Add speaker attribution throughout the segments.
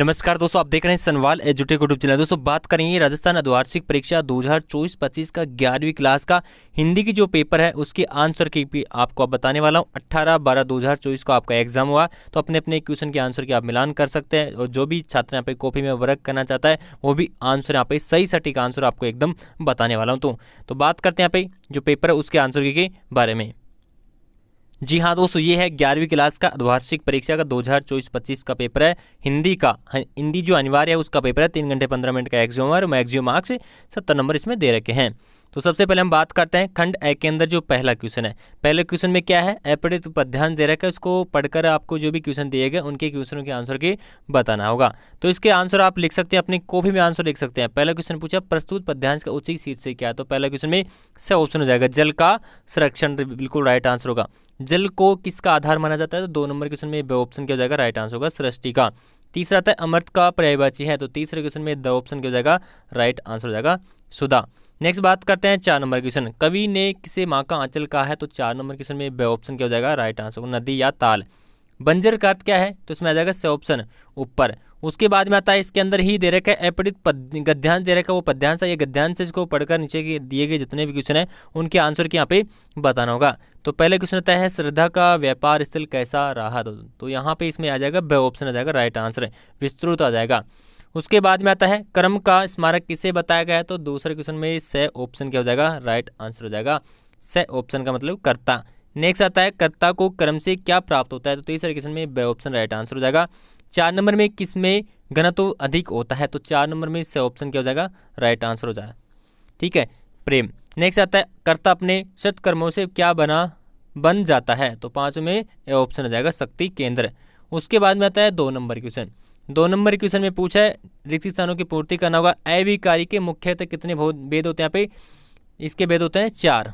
Speaker 1: नमस्कार दोस्तों, आप देख रहे हैं सनवाल एजुटेक यूट्यूब चैनल। दोस्तों बात करेंगे राजस्थान अर्धवार्षिक परीक्षा 2024-25 का 11वीं क्लास का हिंदी की जो पेपर है उसके आंसर की भी आपको अब बताने वाला हूं। 18/12/2024 को आपका एग्जाम हुआ, तो अपने अपने क्वेश्चन के आंसर की आप मिलान कर सकते हैं और जो भी छात्र यहाँ पे कॉपी में वर्क करना चाहता है वो भी आंसर यहाँ पे सही सटीक आंसर आपको एकदम बताने वाला हूँ। तो बात करते हैं यहाँ पे जो पेपर है उसके आंसर के बारे में। जी हाँ दोस्तों, ये है 11वीं क्लास का अर्धवार्षिक परीक्षा का 2024-25 का पेपर है हिंदी का। हिंदी जो अनिवार्य है उसका पेपर है। 3 घंटे 15 मिनट का एग्जाम और मैक्सिमम मार्क्स 70 नंबर इसमें दे रखे हैं। तो सबसे पहले हम बात करते हैं खंड ए के अंदर जो पहला क्वेश्चन है। पहले क्वेश्चन में क्या है, अपठित पद्यांश दे रखा है, उसको पढ़कर आपको जो भी क्वेश्चन दिए गए उनके क्वेश्चनों के आंसर के बताना होगा। तो इसके आंसर आप लिख सकते हैं, अपनी कॉपी में आंसर लिख सकते हैं। पहला क्वेश्चन पूछा प्रस्तुत पद्यांश का उचित शीर्षक क्या है, तो पहला क्वेश्चन में से ऑप्शन हो जाएगा जल का संरक्षण, बिल्कुल राइट आंसर होगा। जल को किसका आधार माना जाता है, तो 2 नंबर क्वेश्चन में ऑप्शन क्या हो जाएगा, राइट आंसर होगा सृष्टि का। तीसरा आता है अमृत का पर्यायवाची है, तो तीसरे क्वेश्चन में द ऑप्शन क्या हो जाएगा, राइट आंसर हो जाएगा सुधा। नेक्स्ट बात करते हैं 4 नंबर क्वेश्चन, कवि ने किसे माँ का आंचल कहा है, तो 4 नंबर क्वेश्चन में ब ऑप्शन क्या हो जाएगा, राइट आंसर नदी या ताल। बंजर का अर्थ क्या है, तो इसमें आ जाएगा स ऑप्शन ऊपर। उसके बाद में आता है इसके अंदर ही दे रखा है अपठित गद्यांश दे रखा है, वो पद्यांश है या गद्यांश है, इसको पढ़कर नीचे के दिए गए जितने भी क्वेश्चन है उनके आंसर के यहाँ पे बताना होगा। तो पहले क्वेश्चन आता है श्रद्धा का व्यापार स्थल कैसा रहा, तो यहाँ पे इसमें आ जाएगा ब ऑप्शन आ जाएगा, राइट आंसर विस्तृत आ जाएगा। उसके बाद में आता है कर्म का स्मारक किसे बताया गया है, तो दूसरे क्वेश्चन में स ऑप्शन क्या हो जाएगा, राइट आंसर हो जाएगा स ऑप्शन का मतलब कर्ता। नेक्स्ट आता है कर्ता को कर्म से क्या प्राप्त होता है, तो तीसरे क्वेश्चन में ब ऑप्शन राइट आंसर हो जाएगा। 4 नंबर में किसमें घनत्व अधिक होता है, तो 4 नंबर में स ऑप्शन क्या हो जाएगा, राइट आंसर हो जाएगा। ठीक है, प्रेम। नेक्स्ट आता है कर्ता अपने सत्कर्मों से क्या बन जाता है, तो 5 में ऑप्शन हो जाएगा शक्ति केंद्र। उसके बाद में आता है 2 नंबर क्वेश्चन। 2 नंबर क्वेश्चन में पूछा है रिक्त स्थानों की पूर्ति करना होगा। अविकारी के मुख्यतः कितने भेद होते हैं, यहाँ पे इसके भेद होते हैं 4।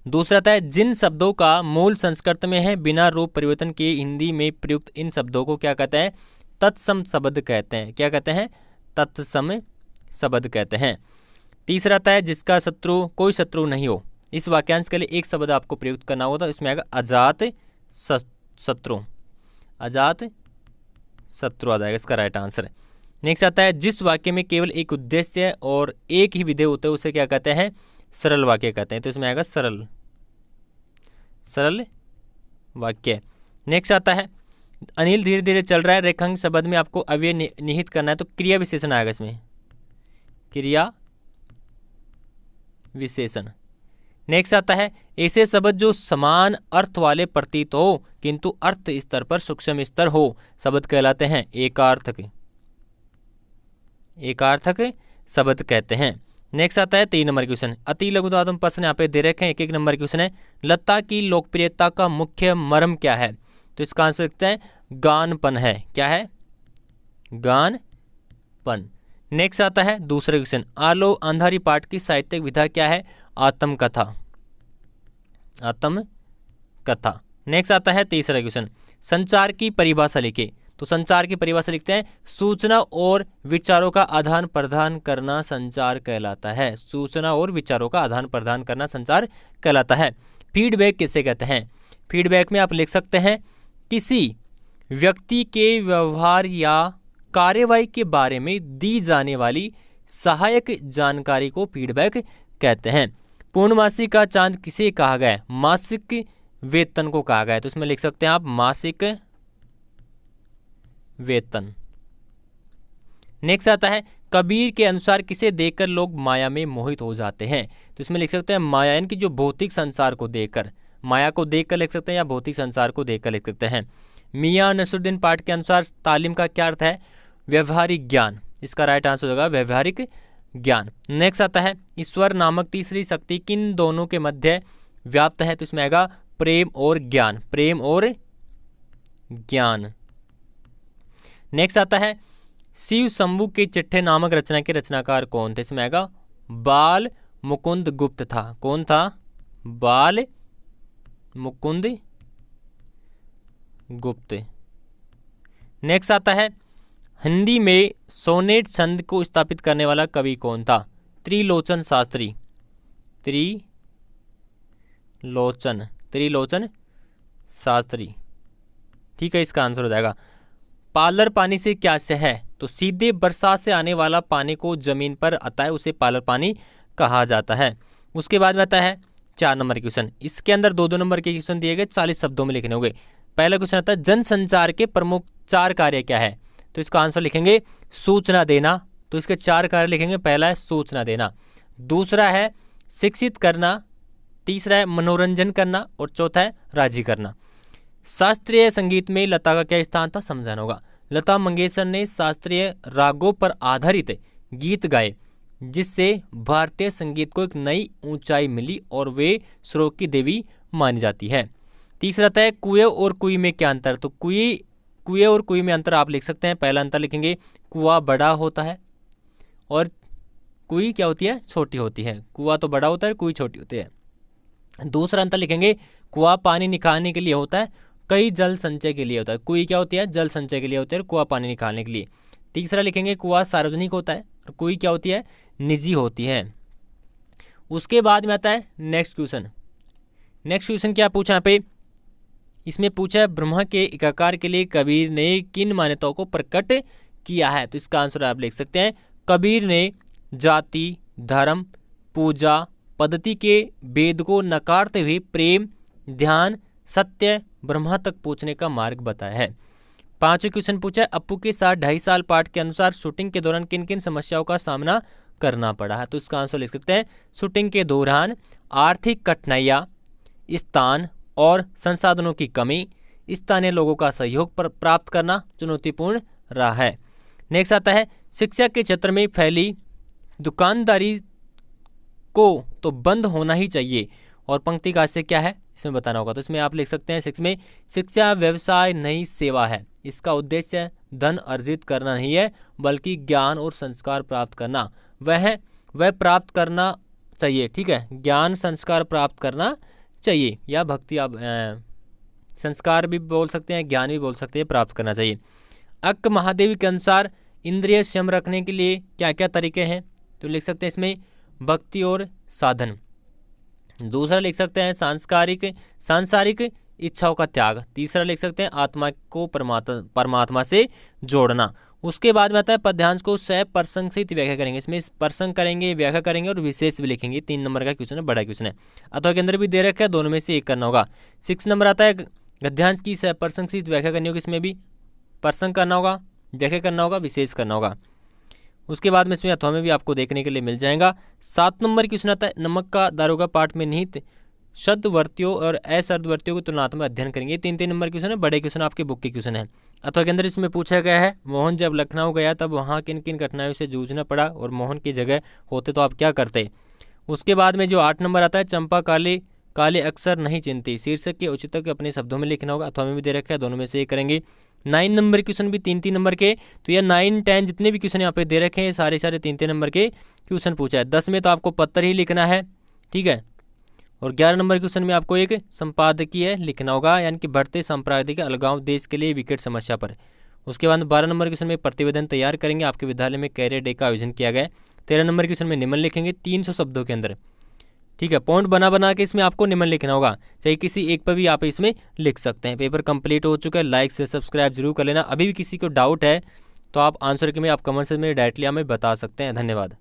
Speaker 1: दूसरा आता है जिन शब्दों का मूल संस्कृत में है बिना रूप परिवर्तन के हिंदी में प्रयुक्त इन शब्दों को क्या कहते हैं, तत्सम शब्द कहते हैं। क्या कहते हैं, तत्सम शब्द कहते हैं। तीसरा आता है जिसका शत्रु कोई शत्रु नहीं हो, इस वाक्यांश के लिए एक शब्द आपको प्रयुक्त करना होगा, तो इसमें आएगा अजात शत्रु। अजात शत्रु आ जाएगा इसका राइट आंसर। नेक्स्ट आता है जिस वाक्य में केवल एक उद्देश्य और एक ही विधेय होते हैं उसे क्या कहते हैं, सरल वाक्य कहते हैं, तो इसमें आएगा सरल वाक्य। नेक्स्ट आता है अनिल धीरे धीरे चल रहा है, रेखांक शब्द में आपको अव्यय निहित करना है, तो क्रिया विशेषण आएगा इसमें, क्रिया विशेषण। नेक्स्ट आता है ऐसे शब्द जो समान अर्थ वाले प्रतीत हो किंतु अर्थ स्तर पर सूक्ष्म स्तर हो शब्द कहलाते हैं एकार्थक शब्द कहते हैं। नेक्स्ट आता है 3 नंबर क्वेश्चन, अति लघुदातम प्रश्न यहाँ पे दे रखे हैं, 1-1 नंबर क्वेश्चन है। लता की लोकप्रियता का मुख्य मर्म क्या है, तो इसका आंसर लिखते हैं गानपन है। क्या है, गानपन। नेक्स्ट आता है दूसरा क्वेश्चन, आलो अंधारी पाठ की साहित्यिक विधा क्या है, आत्मकथा। नेक्स्ट आता है तीसरा क्वेश्चन, संचार की परिभाषा लिखे, तो संचार की परिभाषा लिखते हैं सूचना और विचारों का आदान प्रदान करना संचार कहलाता है। सूचना और विचारों का आदान प्रदान करना संचार कहलाता है। फीडबैक किसे कहते हैं, फीडबैक में आप लिख सकते हैं किसी व्यक्ति के व्यवहार या कार्यवाही के बारे में दी जाने वाली सहायक जानकारी को फीडबैक कहते हैं। पूर्णमासी का चांद किसे कहा गया है, मासिक वेतन को कहा गया है, तो इसमें लिख सकते हैं आप मासिक वेतन। नेक्स्ट आता है कबीर के अनुसार किसे देखकर लोग माया में मोहित हो जाते हैं, तो इसमें लिख सकते हैं माया, यानी कि जो भौतिक संसार को देखकर, माया को देखकर लिख सकते हैं या भौतिक संसार को देखकर लिख सकते हैं। मियां नसरुद्दीन पाठ के अनुसार तालीम का क्या अर्थ है, व्यवहारिक ज्ञान, इसका राइट आंसर होगा व्यवहारिक ज्ञान। नेक्स्ट आता है ईश्वर नामक तीसरी शक्ति किन दोनों के मध्य व्याप्त है, तो इसमें आएगा प्रेम और ज्ञान। नेक्स्ट आता है शिव शंभु के चिट्ठे नामक रचना के रचनाकार कौन थे, इसमें आएगा बाल मुकुंद गुप्त था। कौन था, बाल मुकुंद गुप्त। नेक्स्ट आता है हिंदी में सोनेट छंद को स्थापित करने वाला कवि कौन था, त्रिलोचन शास्त्री। त्रिलोचन शास्त्री, ठीक है, इसका आंसर हो जाएगा। पालर पानी से क्या से है? तो सीधे बरसात से आने वाला पानी को जमीन पर आता है उसे पालर पानी कहा जाता है। उसके बाद में आता है 4 नंबर क्वेश्चन। इसके अंदर 2-2 नंबर के क्वेश्चन दिए गए, 40 शब्दों में लिखने होंगे। पहला क्वेश्चन आता है जनसंचार के प्रमुख 4 कार्य क्या है? तो इसका आंसर लिखेंगे सूचना देना। तो इसके 4 कार्य लिखेंगे। पहला है सूचना देना, दूसरा है शिक्षित करना, तीसरा है मनोरंजन करना और चौथा है राजी करना। शास्त्रीय संगीत में लता का क्या स्थान था? समझाना होगा। लता मंगेशकर ने शास्त्रीय रागों पर आधारित गीत गाए जिससे भारतीय संगीत को एक नई ऊंचाई मिली और वे सुरों की देवी मानी जाती है। तीसरा था कुएं और कुई में क्या अंतर? तो कुएं और कुई में अंतर आप लिख सकते हैं। पहला अंतर लिखेंगे कुआं बड़ा होता है और कुई क्या होती है? छोटी होती है। कुआं तो बड़ा होता है, कुई छोटी होती है। दूसरा अंतर लिखेंगे कुआं पानी निकालने के लिए होता है, कई जल संचय के लिए होता है। कुई क्या होती है? जल संचय के लिए होती है, कुआं पानी निकालने के लिए। तीसरा लिखेंगे कुआं सार्वजनिक होता है और कुई क्या होती है? निजी होती है। उसके बाद में आता है नेक्स्ट क्वेश्चन। नेक्स्ट क्वेश्चन क्या पूछा यहाँ पे? इसमें पूछा है ब्रह्मा के एकाकार के लिए कबीर ने किन मान्यताओं को प्रकट किया है? तो इसका आंसर आप लिख सकते हैं कबीर ने जाति, धर्म, पूजा पद्धति के भेद को नकारते हुए प्रेम, ध्यान, सत्य, ब्रह्मा तक पहुंचने का मार्ग बताया है। 5वां क्वेश्चन पूछा है अप्पू के साथ 2.5 साल पाठ के अनुसार शूटिंग के दौरान किन किन समस्याओं का सामना करना पड़ा है? तो इसका आंसर लिख सकते हैं शूटिंग के दौरान आर्थिक कठिनाइयाँ, स्थान और संसाधनों की कमी, स्थानीय लोगों का सहयोग प्राप्त करना चुनौतीपूर्ण रहा है। नेक्स्ट आता है शिक्षा के क्षेत्र में फैली दुकानदारी को तो बंद होना ही चाहिए और पंक्ति का आशय क्या है इसमें बताना होगा। तो इसमें आप लिख सकते हैं 6 में शिक्षा व्यवसाय नई सेवा है, इसका उद्देश्य धन अर्जित करना नहीं है बल्कि ज्ञान और संस्कार प्राप्त करना वह प्राप्त करना चाहिए। ठीक है, ज्ञान संस्कार प्राप्त करना चाहिए या भक्ति आप संस्कार भी बोल सकते हैं, ज्ञान भी बोल सकते हैं, प्राप्त करना चाहिए। अक्क महादेवी के अनुसार इंद्रिय संयम रखने के लिए क्या क्या तरीके हैं? तो लिख सकते हैं इसमें भक्ति और साधन। दूसरा लिख सकते हैं सांसारिक इच्छाओं का त्याग। तीसरा लिख सकते हैं आत्मा को परमात्मा से जोड़ना। उसके बाद में आता है पद्यांश को सह प्रसंग से व्याख्या करेंगे। इसमें प्रसंग करेंगे, व्याख्या करेंगे और विशेष भी लिखेंगे। 3 नंबर का क्वेश्चन है, बड़ा क्वेश्चन है। अथवा के अंदर भी दे रखा है, दोनों में से एक करना होगा। 6 नंबर आता है गद्यांश की सह प्रसंग से व्याख्या करनी होगी। इसमें भी प्रसंग करना होगा, व्याख्या करना होगा, विशेष करना होगा। उसके बाद में इसमें अथवा में भी आपको देखने के लिए मिल जाएगा। 7 नंबर क्वेश्चन आता है नमक का दारोगा पाठ में निहित शब्दवर्तियों और अशब्दवर्तियों को तुलनात्मक अध्ययन करेंगे। 3 नंबर क्वेश्चन है, बड़े क्वेश्चन आपके बुक के क्वेश्चन है। अथवा के अंदर इसमें पूछा गया है मोहन जब लखनऊ गया तब वहाँ किन किन कठिनाइयों से जूझना पड़ा और मोहन की जगह होते तो आप क्या करते। उसके बाद में जो 8 नंबर आता है चंपा काले अक्षर नहीं चिन्हती, शीर्षक के औचित्य को अपने शब्दों में लिखना होगा। अथवा में भी दे रखा है, दोनों में से एक करेंगे। 9 नंबर क्वेश्चन भी 3 नंबर के, तो ये 9, 10 जितने भी क्वेश्चन यहाँ पे दे रखे हैं सारे 3 नंबर के क्वेश्चन पूछा है। 10 में तो आपको पत्र ही लिखना है, ठीक है। और 11 नंबर क्वेश्चन में आपको एक संपादकीय लिखना होगा, यानी कि बढ़ते सांप्रदायिक अलगाव देश के लिए विकट समस्या पर। उसके बाद 12 नंबर क्वेश्चन में प्रतिवेदन तैयार करेंगे। आपके विद्यालय में कैरियर डे का आयोजन किया गया है। 13 नंबर क्वेश्चन में निम्न लिखेंगे 300 शब्दों के अंदर, ठीक है। पॉइंट बना के इसमें आपको निम्न लिखना होगा, चाहे किसी एक पर भी आप इसमें लिख सकते हैं। पेपर कंप्लीट हो चुका है, लाइक से सब्सक्राइब जरूर कर लेना। अभी भी किसी को डाउट है तो आप आंसर के में आप कमेंट से में डायरेक्टली हमें बता सकते हैं। धन्यवाद।